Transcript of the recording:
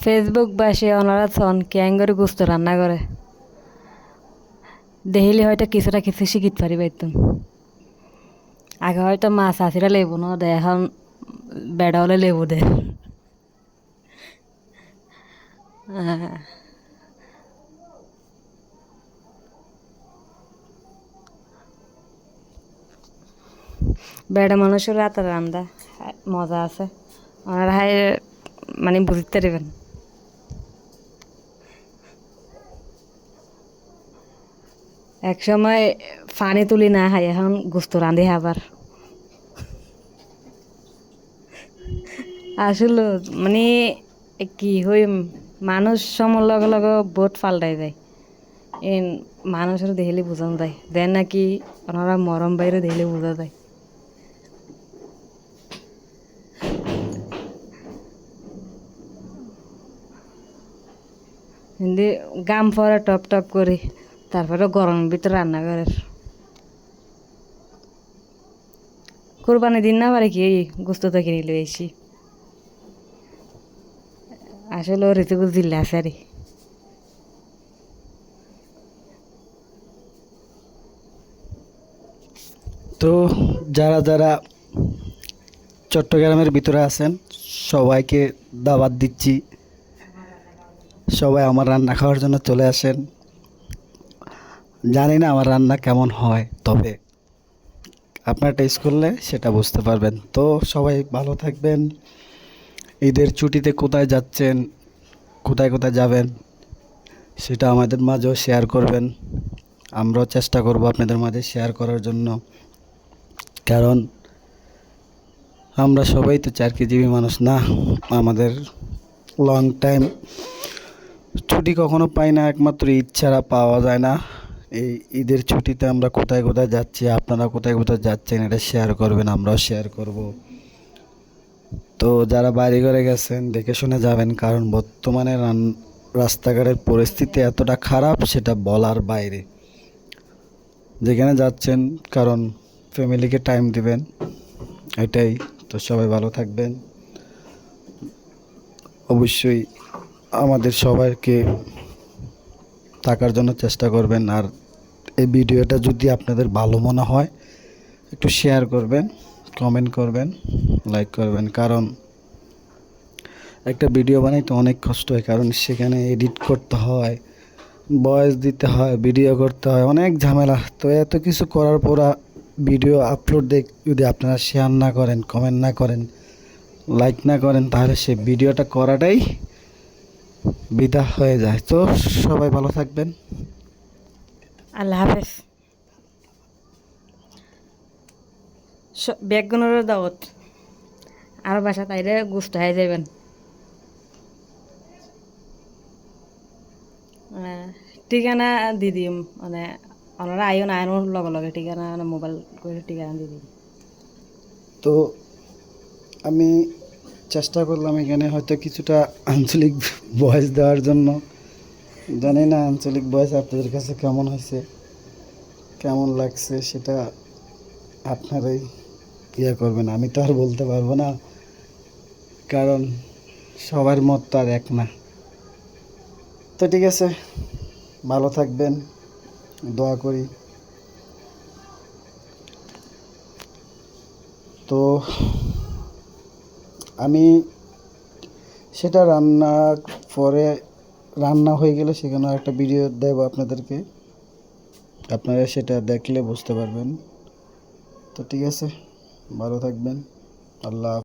Facebook বাসে ওনারা ছন ক্যাঙ্গরে গুস্ত রান্না করে দেখিলে হয়তো কিছু না কিছু শিখিতে পারি পাইতাম। আগে হয়তো মাছ আসিরা লেবু ন দে, এখন বেড়া হলে লেবু দে। বেড়া মানুষের রাতে রান্দা মজা আছে, ওনারা হাই মানে বুঝতে পারবেন। এক সময় ফানি তুলি না খাই, এখন গোস্ত রাঁধি খাবার। আসলে মানে কি হই, মানুষ সমর লগে লগে বহুত পাল্টাই যায়। এই মানুষের দেখিলে বোঝানো যায় দেন নাকি ওনারা মরম বাইরে দেখিলে বোঝা যায়। হিন্দি গাম পরে টপ টপ করি, তারপরে গরমের ভিতরে রান্না করে। কোরবানি দিন না পারে কি গোস্ত তো কিনে লই আইসি। আসলে ওর ঋতুকুল জিল্লা আছে আরে। তো যারা যারা চট্টগ্রামের ভিতরে আছেন সবাইকে দাওয়াত দিচ্ছি, সবাই আমার রান্না খাওয়ার জন্য চলে আসেন। জানি না আমার রান্না কেমন হয়, তবে আপনারা টেস্ট করলে সেটা বুঝতে পারবেন। তো সবাই ভালো থাকবেন। ঈদের ছুটিতে কোথায় যাচ্ছেন, কোথায় কোথায় যাবেন সেটা আমাদের মাঝেও শেয়ার করবেন। আমরাও চেষ্টা করব আপনাদের মাঝে শেয়ার করার জন্য, কারণ আমরা সবাই তো চাকরিজীবী মানুষ না। আমাদের লং টাইম ছুটি কখনো পাই না, একমাত্র ঈদ ছাড়া পাওয়া যায় না। এই ঈদের ছুটিতে আমরা কোথায় কোথায় যাচ্ছি, আপনারা কোথায় কোথায় যাচ্ছেন এটা শেয়ার করবেন, আমরাও শেয়ার করব। তো যারা বাড়ি ঘরে গেছেন দেখে শুনে যাবেন, কারণ বর্তমানে রাস্তাঘাটের পরিস্থিতি এতটা খারাপ সেটা বলার বাইরে। যেখানে যাচ্ছেন কারণ ফ্যামিলিকে টাইম দিবেন, এটাই। তো সবাই ভালো থাকবেন। অবশ্যই আমাদের সবাইকে থাকার জন্য চেষ্টা করবেন। আর এই ভিডিওটা যদি আপনাদের ভালো মনে হয় একটু শেয়ার করবেন, কমেন্ট করবেন, লাইক করবেন। কারণ একটা ভিডিও বানাইতে অনেক কষ্ট হয়, কারণ সেখানে এডিট করতে হয়, ভয়েস দিতে হয়, ভিডিও করতে হয়, অনেক ঝামেলা। তো এত কিছু করার পর ভিডিও আপলোড যদি আপনারা শেয়ার না করেন, কমেন্ট না করেন, লাইক না করেন, তাহলে সে ভিডিওটা করাটাই বৃথা হয়ে যায়। তো সবাই ভালো থাকবেন। আল্লাহ হাফেজ। বেগুনের দাওয়াত আর বাসা তাইরে গুস্ত হয়ে যাবেন। ঠিকানা দি দিম, মানে ওনারা আইও না আইনোর লগে লগে ঠিকানা মোবাইল করে ঠিকানা দি দিম। তো আমি চেষ্টা করলাম এখানে হয়তো কিছুটা আঞ্চলিক ভয়েস দেওয়ার জন্য। জানি না আঞ্চলিক ভয়েস আপনাদের কাছে কেমন হয়েছে, কেমন লাগছে সেটা আপনারাই করবেন। আমি তো আর বলতে পারবো না, কারণ সবার মত তো আর এক না। তো ঠিক আছে, ভালো থাকবেন, দোয়া করি। তো আমি সেটা পরে রান্না হয়ে গেলে সেখানে একটা ভিডিও দেবো আপনাদেরকে, আপনারা সেটা দেখলে বুঝতে পারবেন। তো ঠিক আছে, ভালো থাকবেন। আল্লাহ।